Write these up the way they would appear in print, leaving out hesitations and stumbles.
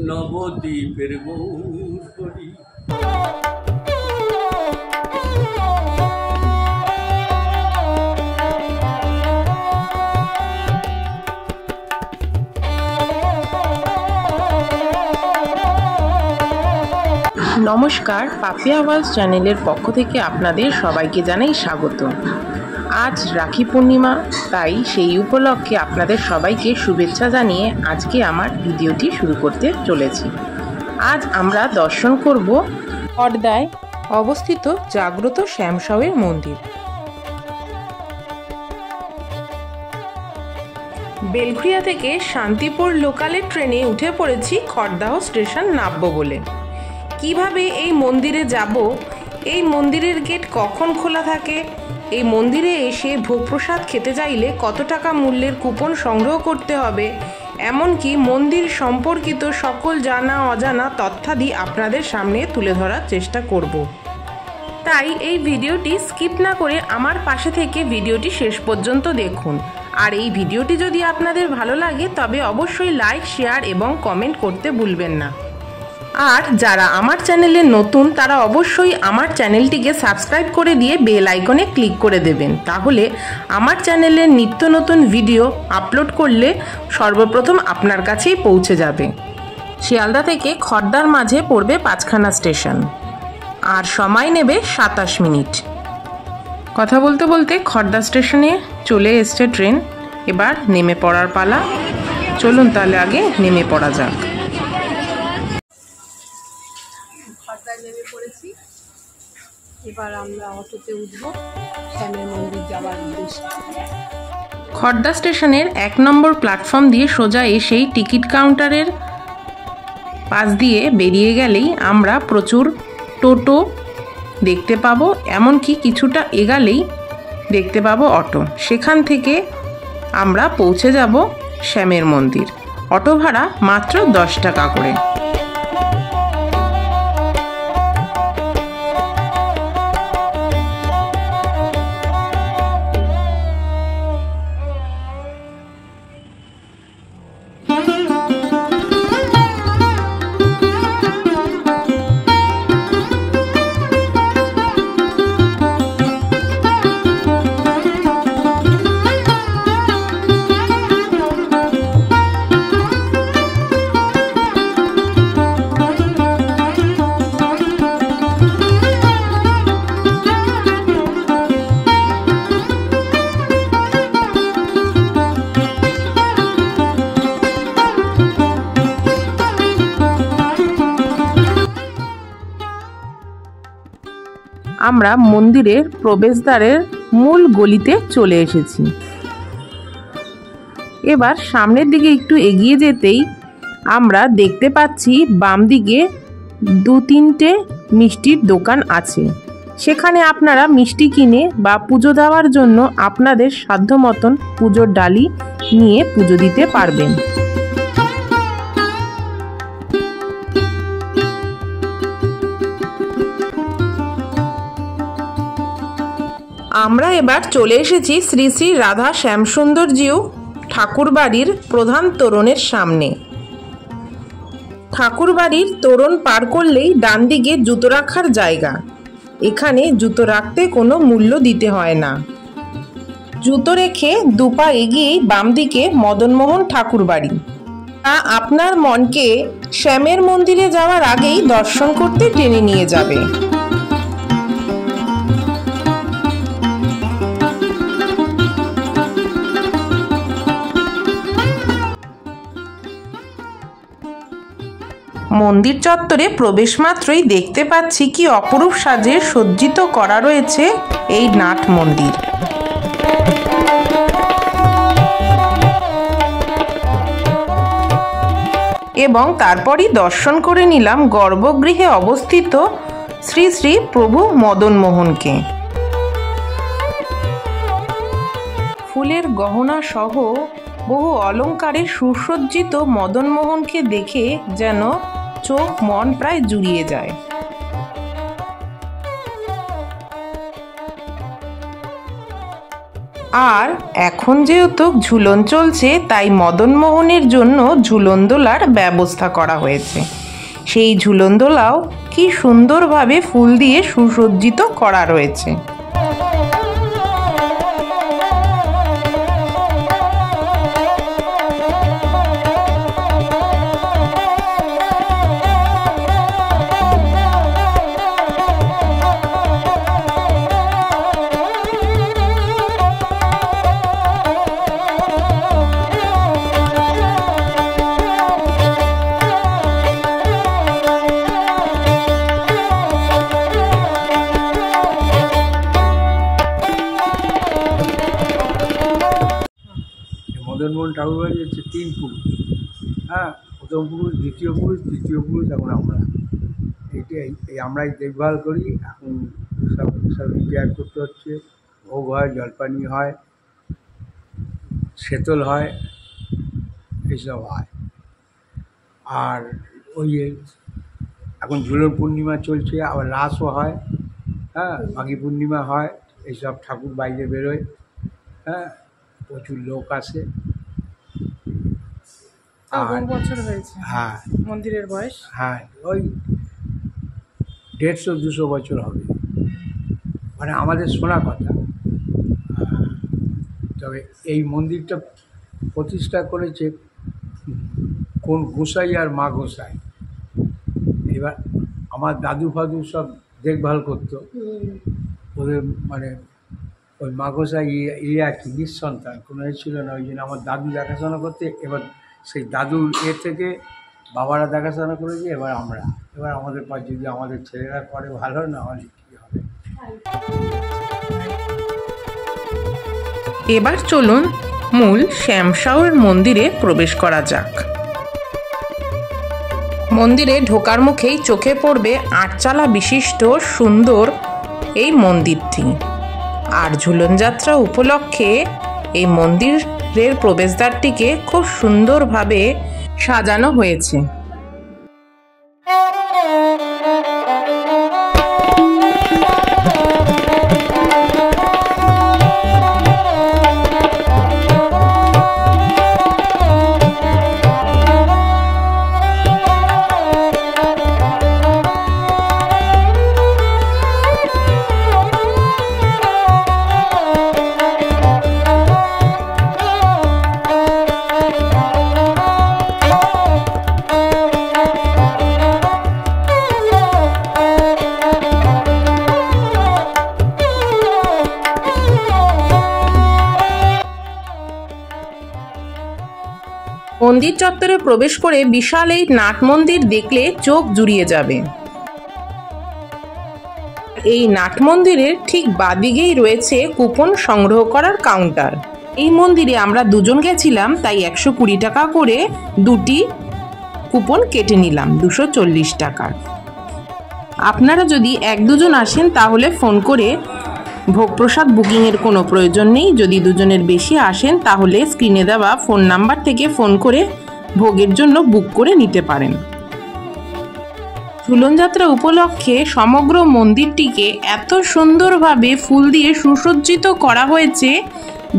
নবদ্বীপের গৌরী নমস্কার, পাপিয়া আওয়াজ চ্যানেলের পক্ষ থেকে আপনাদের সবাইকে জানাই স্বাগত। আজ রাখি পূর্ণিমা, তাই সেই উপলক্ষে আপনাদের সবাইকে শুভেচ্ছা জানিয়ে আজকে আমার ভিডিওটি শুরু করতে চলেছি। আজ আমরা দর্শন করব খড়দায় অবস্থিত জাগ্রত শ্যামসাওয়ের মন্দির। বেলঘরিয়া থেকে শান্তিপুর লোকালের ট্রেনে উঠে পড়েছি খড়দাহ স্টেশন নামব বলে। কিভাবে এই মন্দিরে যাব, এই মন্দিরের গেট কখন খোলা থাকে, এই মন্দিরে এসে ভোগ প্রসাদ খেতে চাইলে কত টাকা মূল্যের কুপন সংগ্রহ করতে হবে, এমনকি মন্দির সম্পর্কিত সকল জানা অজানা তথ্যাদি আপনাদের সামনে তুলে ধরার চেষ্টা করব। তাই এই ভিডিওটি স্কিপ না করে আমার পাশে থেকে ভিডিওটি শেষ পর্যন্ত দেখুন। আর এই ভিডিওটি যদি আপনাদের ভালো লাগে তবে অবশ্যই লাইক, শেয়ার এবং কমেন্ট করতে ভুলবেন না। আর যারা আমার চ্যানেলে নতুন তারা অবশ্যই আমার চ্যানেলটিকে সাবস্ক্রাইব করে দিয়ে বেল আইকনে ক্লিক করে দেবেন, তাহলে আমার চ্যানেলের নিত্য নতুন ভিডিও আপলোড করলে সর্বপ্রথম আপনার কাছেই পৌঁছে যাবে। শিয়ালদা থেকে খড়দার মাঝে পড়বে 5খানা স্টেশন, আর সময় নেবে 27 মিনিট। কথা বলতে বলতে খড়দা স্টেশনে চলে এসছে ট্রেন, এবার নেমে পড়ার পালা। চলুন তাহলে আগে নেমে পড়া যাক। নেমে পড়েছি, এবার আমরা অটোতে উঠবো শ্যামের মন্দির যাওয়ার উদ্দেশ্যে। খড়দা স্টেশনের 1 নম্বর প্ল্যাটফর্ম দিয়ে সোজা এসেই টিকিট কাউন্টারের পাশ দিয়ে বেরিয়ে গেলেই আমরা প্রচুর টোটো দেখতে পাবো, এমনকি কিছুটা এগালেই দেখতে পাবো অটো। সেখান থেকে আমরা পৌঁছে যাব শ্যামের মন্দির। অটো ভাড়া মাত্র 10 টাকা করে। আমরা মন্দিরের প্রবেশদ্বারের মূল গলিতে চলে এসেছি। এবার সামনের দিকে একটু এগিয়ে যেতেই আমরা দেখতে পাচ্ছি বাম দিকে 2-3টে মিষ্টির দোকান আছে। সেখানে আপনারা মিষ্টি কিনে বা পুজো দেওয়ার জন্য আপনাদের সাধ্য মতন পুজোর ডালি নিয়ে পুজো দিতে পারবেন। আমরা এবার চলে এসেছি শ্রী শ্রী রাধা শ্যামসুন্দরজিউ ঠাকুরবাড়ির প্রধান তোরণের সামনে। ঠাকুরবাড়ির তোরণ পার করলেই ডান দিকে জুতো রাখার জায়গা। এখানে জুতো রাখতে কোনো মূল্য দিতে হয় না। জুতো রেখে 2 পা এগিয়েই বাম দিকে মদনমোহন ঠাকুরবাড়ি। তা আপনার মনকে শ্যামের মন্দিরে যাওয়ার আগেই দর্শন করতে টেনে নিয়ে যাবে। মন্দির চত্বরে প্রবেশ মাত্রই দেখতে পাচ্ছি কি অপরূপ সাজে সজ্জিত করা রয়েছে এই নাট মন্দির। এবং তারপরই দর্শন করে নিলাম গর্ভগৃহে অবস্থিত শ্রী শ্রী প্রভু মদন মোহনকে। ফুলের গহনা সহ বহু অলঙ্কারে সুসজ্জিত মদন মোহনকে দেখে যেন চোখ মন প্রায় জুড়িয়ে যায়। আর এখন যেহেতু ঝুলন চলছে, তাই মদন মোহনের জন্য ঝুলন দোলার ব্যবস্থা করা হয়েছে। সেই ঝুলন দোলাও কি সুন্দরভাবে ফুল দিয়ে সুসজ্জিত করা রয়েছে। মদনমোহন ঠাকুর বাড়ি হচ্ছে 3 পুরুষ, হ্যাঁ, প্রথম পুরুষ, দ্বিতীয় পুরুষ, তৃতীয় পুরুষ, এখন আমরা এই আমরাই দেখভাল করি। এখন সব রিপেয়ার করতে হচ্ছে। ভোগ হয়, জলপানি হয়, শেতল হয়, এইসব হয়। আর ওই এখন ঝুলন পূর্ণিমা চলছে, আবার রাসও হয়, হ্যাঁ, মাঘী পূর্ণিমা হয়, এইসব ঠাকুর বাইরে বেরোয়, হ্যাঁ, প্রচুর লোক আসে। বহু বছর হয়েছে হ্যাঁ মন্দিরের বয়স, হ্যাঁ, ওই 150-200 বছর হবে, মানে আমাদের শোনা কথা। তবে এই মন্দিরটা প্রতিষ্ঠা করেছে কোন গোসাই আর মা গোসাই। এবার আমার দাদু ফাদু সব দেখভাল করতো ওদের, মানে ওই মা গোসাই আর কি নিঃসন্তান, কোনো ছিল না, ওই জন্য আমার দাদু দেখাশোনা করতে। এবার সেই দাদুর থেকে বাবারা দেখাশোনা করেছে, এবার আমাদের পর যদি আমাদের ছেলেরা করে ভালো, না হলে কী হবে। এবার চলুন মূল শ্যামসাউর মন্দিরে প্রবেশ করা যাক। মন্দিরে ঢোকার মুখেই চোখে পড়বে 8 চালা বিশিষ্ট সুন্দর এই মন্দিরটি। আর ঝুলন যাত্রা উপলক্ষে এই মন্দিরের প্রবেশদ্বারটিকে খুব সুন্দরভাবে সাজানো হয়েছে। মন্দির চত্বরে প্রবেশ করে বিশাল এই নাট মন্দির দেখলে চোখ জুড়িয়ে যাবে। এই নাট মন্দিরের ঠিক বাদিকেই রয়েছে কুপন সংগ্রহ করার কাউন্টার। এই মন্দিরে আমরা 2 জন গেছিলাম, তাই 120 টাকা করে 2টি কুপন কেটে নিলাম, 240 টাকার। আপনারা যদি 1-2 জন আসেন তাহলে ফোন করে ভোগ প্রসাদ বুকিংয়ের কোনো প্রয়োজন নেই। যদি 2 জনের বেশি আসেন তাহলে স্ক্রিনে দেওয়া ফোন নাম্বার থেকে ফোন করে ভোগের জন্য বুক করে নিতে পারেন। ঝুলন যাত্রা উপলক্ষে সমগ্র মন্দিরটিকে এত সুন্দরভাবে ফুল দিয়ে সুসজ্জিত করা হয়েছে,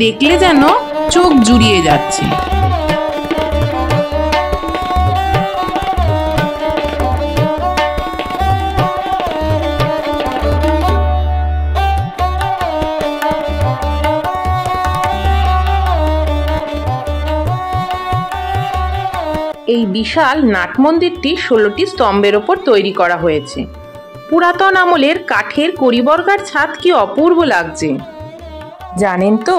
দেখলে যেন চোখ জুড়িয়ে যাচ্ছে। এই বিশাল নাট মন্দিরটি 16টি স্তম্ভের ওপর তৈরি করা হয়েছে। পুরাতন আমলের কাঠের কড়িবর্গার ছাদ কি অপূর্ব লাগছে। জানেন তো,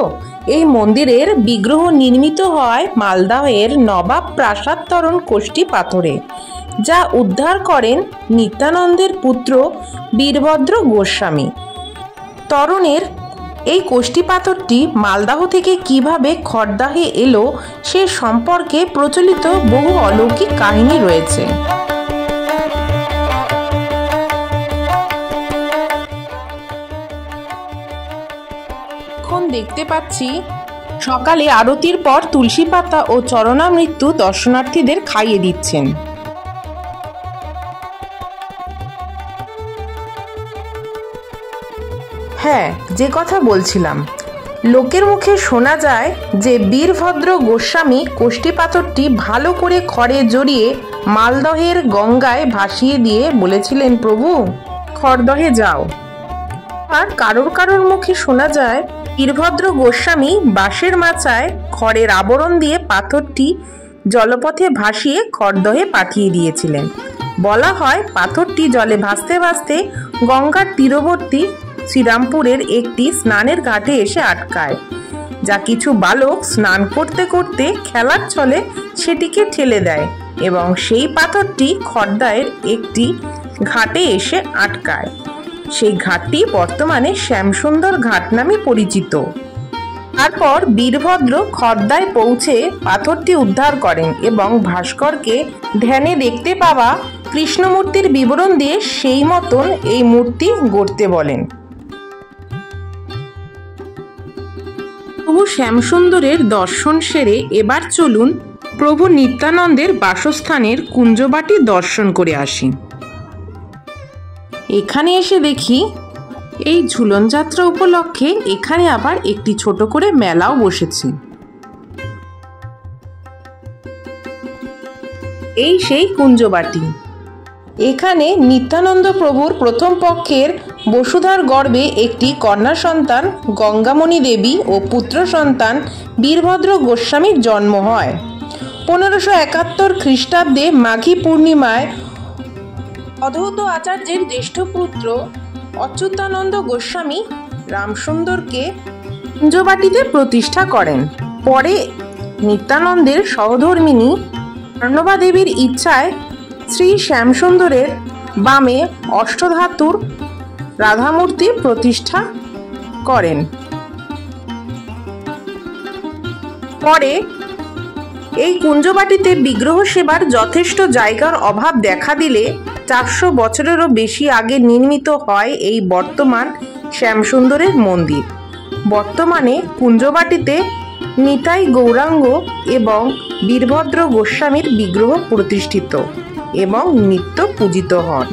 এই মন্দিরের বিগ্রহ নির্মিত হয় মালদহের নবাব প্রাসাদ তরণ কোষ্ঠী পাথরে, যা উদ্ধার করেন নিত্যানন্দের পুত্র বীরভদ্র গোস্বামী। তরণের এই কোষ্ঠী পাথরটি মালদাহ থেকে কিভাবে খড়দাহে এলো সে সম্পর্কে প্রচলিত বহু অলৌকিক কাহিনী রয়েছে। এখন দেখতে পাচ্ছি সকালে আরতির পর তুলসী পাতা ও চরণামৃত্যু দর্শনার্থীদের খাইয়ে দিচ্ছেন। হ্যাঁ, যে কথা বলছিলাম, লোকের মুখে শোনা যায় যে বীরভদ্র গোস্বামী কোষ্ঠী পাথরটি ভালো করে খড়ে জড়িয়ে মালদহের গঙ্গায় ভাসিয়ে দিয়ে বলেছিলেন, প্রভু খড়দহে যাও। আর কারোর মুখে শোনা যায় বীরভদ্র গোস্বামী বাঁশের মাচায় খড়ের আবরণ দিয়ে পাথরটি জলপথে ভাসিয়ে খড়দহে পাঠিয়ে দিয়েছিলেন। বলা হয় পাথরটি জলে ভাসতে ভাসতে গঙ্গার তীরবর্তী শ্রীরামপুরের একটি স্নানের ঘাটে এসে আটকায়, যা কিছু বালক স্নান করতে করতে খেলার ছলে সেটিকে ঠেলে দেয় এবং সেই পাথরটি খড়দায়ের একটি ঘাটে এসে আটকায়। সেই ঘাটটি বর্তমানে শ্যামসুন্দর ঘাট নামে পরিচিত। তারপর বীরভদ্র খড়দায় পৌঁছে পাথরটি উদ্ধার করেন এবং ভাস্করকে ধ্যানে দেখতে পাওয়া কৃষ্ণমূর্তির বিবরণ দিয়ে সেই মতন এই মূর্তি গড়তে বলেন। প্রভু শ্যামসুন্দরের দর্শন সেরে এবার চলুন প্রভু নিত্যানন্দের বাসস্থানের কুঞ্জবাটি দর্শন করে আসি। এখানে এসে দেখি এই ঝুলন যাত্রা উপলক্ষে এখানে আবার একটি ছোট করে মেলাও বসেছে। এই সেই কুঞ্জবাটি। এখানে নিত্যানন্দ প্রভুর প্রথম পক্ষের বসুধার গর্ভে একটি কন্যা সন্তান গঙ্গামণি দেবী ও পুত্র সন্তান বীরভদ্র গোস্বামীর জন্ম হয়। 1571 খ্রিস্টাব্দে মাঘী পূর্ণিমায় অধৌত আচার্যের জ্যেষ্ঠ পুত্র অচ্যুতানন্দ গোস্বামী রামসুন্দরকে কুঞ্জবাটিতে প্রতিষ্ঠা করেন। পরে নিত্যানন্দের সহধর্মিণী অর্ণবা দেবীর ইচ্ছায় শ্রী শ্যামসুন্দরের বামে অষ্টধাতুর রাধামূর্তি প্রতিষ্ঠা করেন। পরে এই কুঞ্জবাটিতে বিগ্রহ সেবার যথেষ্ট জায়গার অভাব দেখা দিলে 400 বছরেরও বেশি আগে নির্মিত হয় এই বর্তমান শ্যামসুন্দরের মন্দির। বর্তমানে কুঞ্জবাটিতে নিতাই গৌরাঙ্গ এবং বীরভদ্র গোস্বামীর বিগ্রহ প্রতিষ্ঠিত এবং নিত্য পূজিত হন।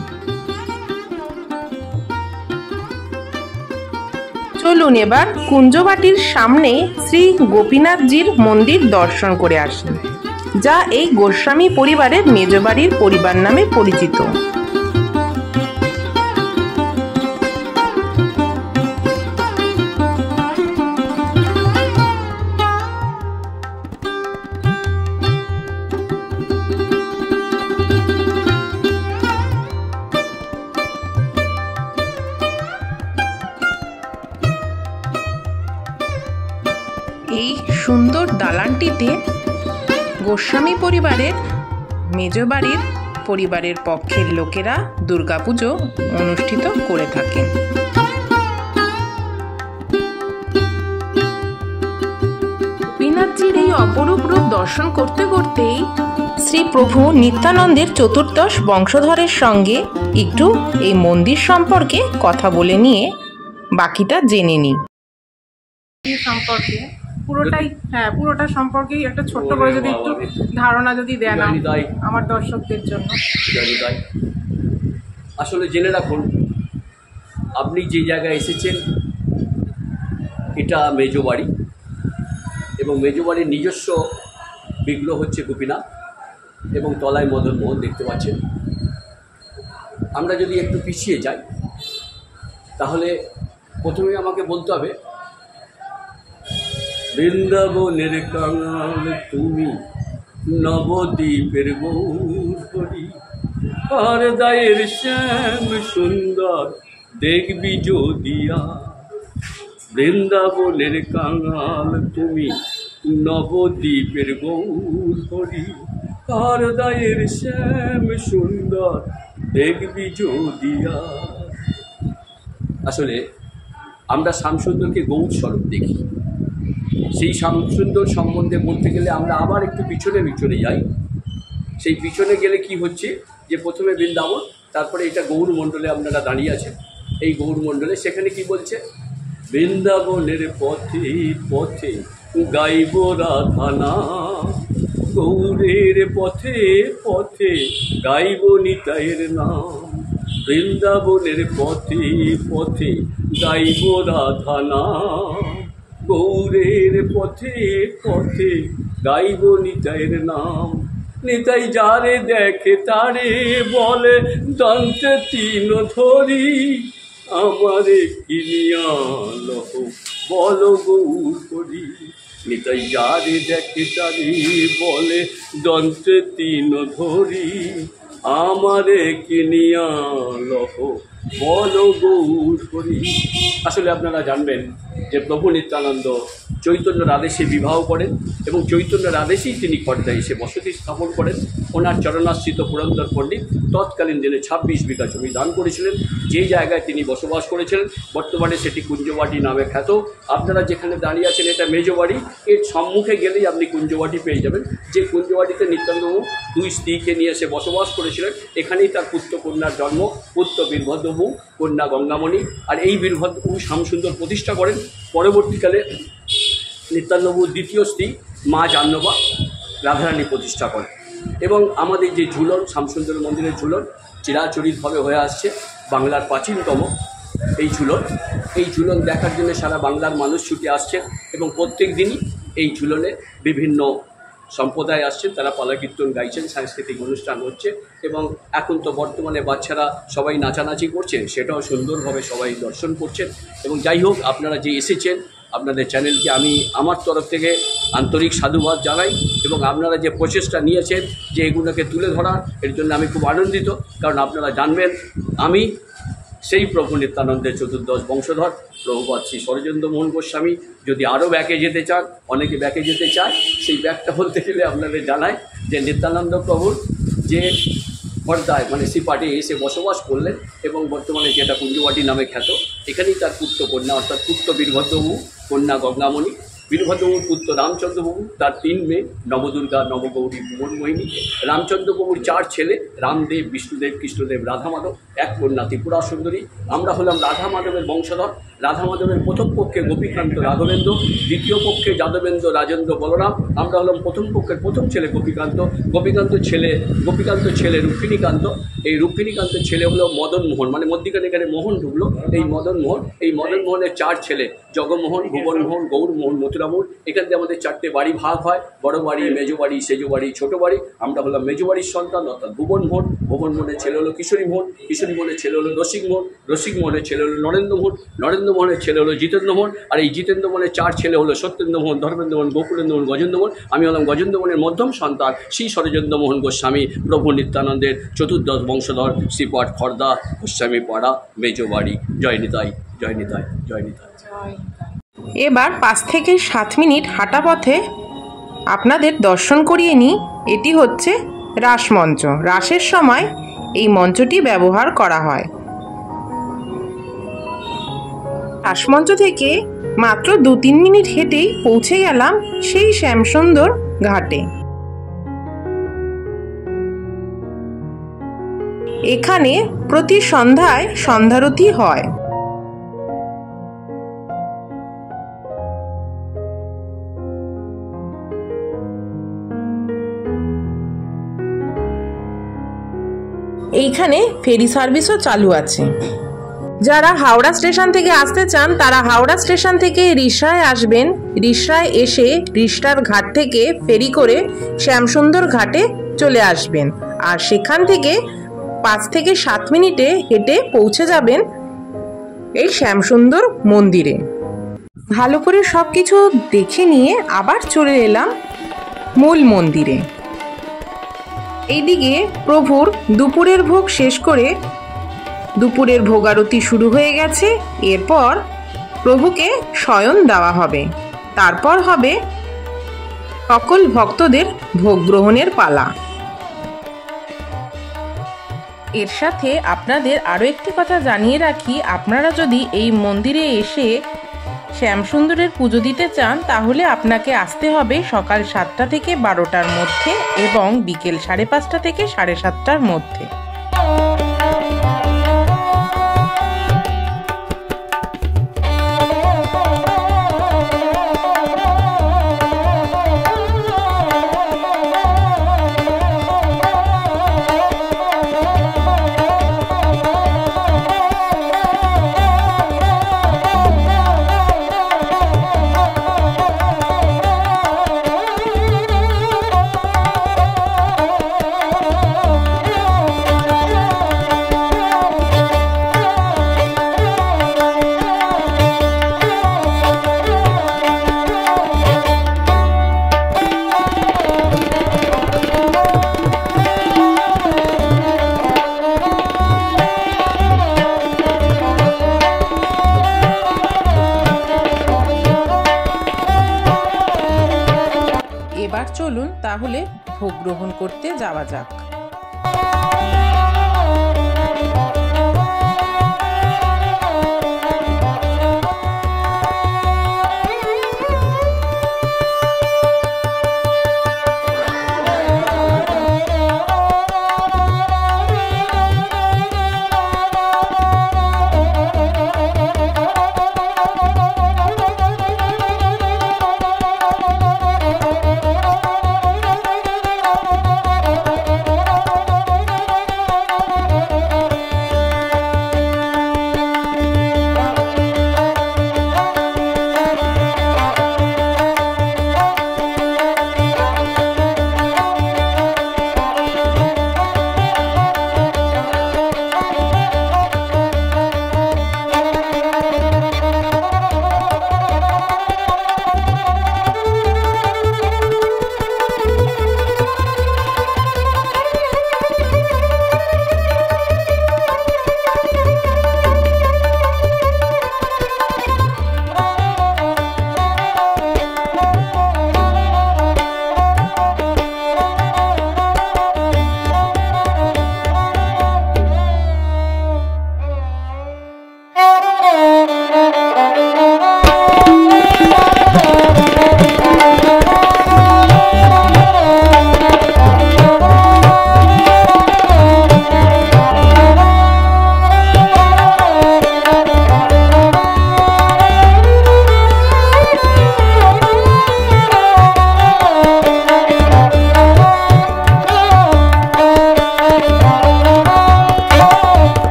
চলুন এবার কুঞ্জবাটির সামনে শ্রী গোপীনাথজির মন্দির দর্শন করে আসেন, যা এই গোস্বামী পরিবারের মেজবাড়ির পরিবার নামে পরিচিত। এই সুন্দর দালানটিতে গোস্বামী পরিবারের মেজবাড়ির পরিবারের পক্ষের লোকেরা দুর্গাপুজো অনুষ্ঠিত করে থাকেন। গোপীনাথজির এই অপরূপ রূপ দর্শন করতে করতেই শ্রী প্রভু নিত্যানন্দের চতুর্দশ বংশধরের সঙ্গে একটু এই মন্দির সম্পর্কে কথা বলে নিয়ে বাকিটা জেনে নিই। সম্পর্কে পুরোটা সম্পর্কেই একটা ছোট্ট করে যদি একটু ধারণা যদি দেন আমার দর্শকদের জন্য। আসলে জেনে রাখুন, আপনি যে জায়গায় এসেছেন এটা মেজবাড়ি এবং মেজবাড়ির নিজস্ব বিগ্রহ হচ্ছে গোপীনাথ এবং তলায় মদন মোহন দেখতে পাচ্ছেন। আমরা যদি একটু পিছিয়ে যাই তাহলে প্রথমে আমাকে বলতে হবে, বৃন্দাবনের কাঙাল তুমি নবদ্বীপের গৌরী, আর দায়ের শ্যাম সুন্দর দেখবি যদিয়া। বৃন্দাবনের কাঙাল তুমি নবদ্বীপের গৌরী, আর দায়ের শ্যাম সুন্দর দেখবি যদিয়া। আসলে আমরা শ্যামসুন্দরকে গৌর স্বরূপ দেখি। সেই শ্যামসুন্দর সম্বন্ধে বলতে গেলে আমরা আবার একটু পিছনে যাই। সেই পিছনে গেলে কি হচ্ছে যে প্রথমে বৃন্দাবন, তারপরে এটা গৌর মণ্ডলে আপনারা দাঁড়িয়ে আছেন। এই গৌর মণ্ডলে সেখানে কি বলছে, বৃন্দাবনের পথে পথে গাইব রাধা নাম, গৌরের পথে পথে গাইব নিতাইয়ের নাম, বৃন্দাবনের পথে পথে গাইব রাধা নাম, গৌরের পথে পথে গাইব নিতাইয়ের নাম। নিতাই যারে দেখে তারে বলে দন্তে তিন ধরি, আমারে কিনিয়া লহ বল গৌর করি। নিতাই যারে দেখে তারে বলে দন্তে তিন ধরি, আমারে কিনিয়া লহ বল গৌর করি। আসলে আপনারা জানবেন যে প্রভু নিত্যানন্দ চৈতন্যের আদেশে বিবাহ করেন এবং চৈতন্যের আদেশেই তিনি খড়দায় এসে বসতি স্থাপন করেন। ওনার চরণাশ্রিত পুরন্দর পণ্ডিত তৎকালীন দিনে 26 বিঘা জমি দান করেছিলেন। যে জায়গায় তিনি বসবাস করেছিলেন বর্তমানে সেটি কুঞ্জবাটি নামে খ্যাত। আপনারা যেখানে দাঁড়িয়ে আছেন এটা মেজবাড়ি, এর সম্মুখে গেলেই আপনি কুঞ্জবাটি পেয়ে যাবেন। যে কুঞ্জবাটিতে নিত্যানন্দ 2 স্ত্রীকে নিয়ে এসে বসবাস করেছিলেন, এখানেই তার পুত্র কন্যার জন্ম। পুত্র বীরভদ্রবাবু, কন্যা গঙ্গামণি। আর এই বীরভদ্রবাবু শ্যামসুন্দর প্রতিষ্ঠা করেন। পরবর্তীকালে নিত্যানন্দবাবুর দ্বিতীয় স্ত্রী মা জাহ্নবা রাধারানী প্রতিষ্ঠা করেন। এবং আমাদের যে ঝুলন, শ্যামসুন্দর মন্দিরের ঝুলন চিরাচরিতভাবে হয়ে আসছে, বাংলার প্রাচীনতম এই ঝুলন দেখার জন্য সারা বাংলার মানুষ ছুটে আসছেন এবং প্রত্যেক দিনই এই ঝুলনে বিভিন্ন সম্প্রদায় আসছেন, তারা পালা কীর্তন গাইছেন, সাংস্কৃতিক অনুষ্ঠান হচ্ছে। এবং এখন তো বর্তমানে বাচ্চারা সবাই নাচানাচি করছেন, সেটাও সুন্দরভাবে সবাই দর্শন করছেন। এবং যাই হোক, আপনারা যে এসেছেন আপনাদের চ্যানেলকে আমি আমার তরফ থেকে আন্তরিক সাধুবাদ জানাই। এবং আপনারা যে প্রচেষ্টা নিয়েছেন যে এগুলোকে তুলে ধরার, এর জন্য আমি খুব আনন্দিত। কারণ আপনারা জানবেন আমি সেই প্রভু নিত্যানন্দের 14 বংশধর প্রভুপাদ শ্রী সরজেন্দ্র মোহন গোস্বামী। যদি আরও ব্যাকে যেতে চান, অনেকে ব্যাকে যেতে চায়, সেই ব্যাকটা বলতে গেলে আপনাদের জানাই যে নিত্যানন্দ প্রভুর যে খড়দায় মানে সিপাটে এসে বসবাস করলেন এবং বর্তমানে যেটা কুঞ্জবাটি নামে খ্যাত, এখানেই তার পুত্র কন্যা অর্থাৎ পুত্র বীরভদ্রবাবু, কন্যা গঙ্গামণি। বীরভদ্রবাবুর পুত্র রামচন্দ্রবাবু, তার 3 মেয়ে নবদুর্গা, নবগৌরী, ভুবনমোহিনী। রামচন্দ্রবাবুর 4 ছেলে রামদেব, বিষ্ণুদেব, কৃষ্ণদেব, রাধা মাধব, 1 কন্যা ত্রিপুরা সুন্দরী। আমরা হলাম রাধা মাধবের বংশধর। রাধা মাধবের প্রথম পক্ষে গোপীকান্ত রাঘবেন্দ্র, দ্বিতীয় পক্ষে যাদবেন্দ্র রাজেন্দ্র বলরাম। আমরা হলাম প্রথম পক্ষের প্রথম ছেলে গোপীকান্ত। গোপীকান্ত ছেলে রুক্মিণীকান্ত। এই রুক্মিণীকান্তের ছেলে হলো মদন মোহন, মানে মধ্যিখানে এখানে মোহন ঢুকলো, এই মদন মোহন। এই মদন মোহনের 4 ছেলে জগমোহন, ভুবনমোহন, গৌরমোহন, মথুরামোহন। এখান থেকে আমাদের 4টে বাড়ি ভাগ হয়, বড় বাড়ি, মেজো বাড়ি, সেজো বাড়ি, ছোটো বাড়ি। আমরা হলাম মেজো বাড়ির সন্তান অর্থাৎ ভুবনমোহন। ভুবনমোহনের ছেলে হলো কিশোরীমোহন, কিশোরীমোহনের ছেলে হলো রসিকমোহন, রসিকমোহনের ছেলে হলো নরেন্দ্রমোহন, নরেন্দ্রমোহনের ছেলে হলো জিতেন্দ্রমোহন। আর এই জিতেন্দ্রমোহনের 4 ছেলে হলো সত্যেন্দ্রমোহন, ধর্মেন্দ্রমোহন, গোকুলেন্দ্রমোহন, গজেন্দ্রমোহন। আমি হলাম গজেন্দ্রমোহনের মধ্যম সন্তান শ্রী সরজেন্দ্র মোহন গোস্বামী, প্রভু নিত্যানন্দের 14 বংশধর, শ্রীপাঠ, খড়দা, গোস্বামী পাড়া, মেজো বাড়ি। জয় নিতাই, জয় নিতাই, জয় নিতাই। এবার 5 থেকে 7 মিনিট হাঁটা পথে আপনাদের দর্শন করিয়ে নিই। এটি হচ্ছে রাসমঞ্চ। রাসের সময় এই মঞ্চটি ব্যবহার করা হয়। রাসমঞ্চ থেকে মাত্র 2-3 মিনিট হেঁটেই পৌঁছে গেলাম সেই শ্যামসুন্দর ঘাটে। এখানে প্রতি সন্ধ্যায় সন্ধ্যারতি হয়। এইখানে ফেরি সার্ভিসও চালু আছে। যারা হাওড়া স্টেশন থেকে আসতে চান তারা হাওড়া স্টেশন থেকে রিষড়ায় আসবেন। রিষড়ায় এসে রিষড়ার ঘাট থেকে ফেরি করে শ্যামসুন্দর ঘাটে চলে আসবেন। আর সেখান থেকে 5 থেকে 7 মিনিটে হেঁটে পৌঁছে যাবেন এই শ্যামসুন্দর মন্দিরে। ভালো করে সব কিছু দেখে নিয়ে আবার চলে এলাম মূল মন্দিরে। এইদিকে প্রভুর দুপুরের ভোগ শেষ করে দুপুরের ভোগারতি শুরু হয়ে গেছে। এরপর প্রভুকে শয়ন দেওয়া হবে, তারপর হবে সকল ভক্তদের ভোগ গ্রহণের পালা। এর সাথে আপনাদের আরও একটি কথা জানিয়ে রাখি, আপনারা যদি এই মন্দিরে এসে শ্যামসুন্দরের পুজো দিতে চান তাহলে আপনাকে আসতে হবে সকাল 7টা থেকে 12টার মধ্যে এবং বিকেল 5:30 থেকে 7:30টার মধ্যে। এবার চলুন তাহলে ভোগ গ্রহণ করতে যাওয়া যাক।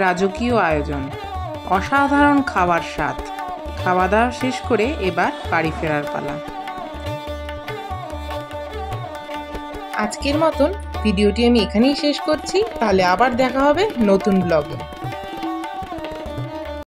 রাজকীয় আয়োজন, অসাধারণ খাবার স্বাদ। খাওয়া দাওয়া শেষ করে এবার বাড়ি ফেরার পালা। আজকের মতন ভিডিওটি আমি এখানেই শেষ করছি, তাহলে আবার দেখা হবে নতুন ব্লগে।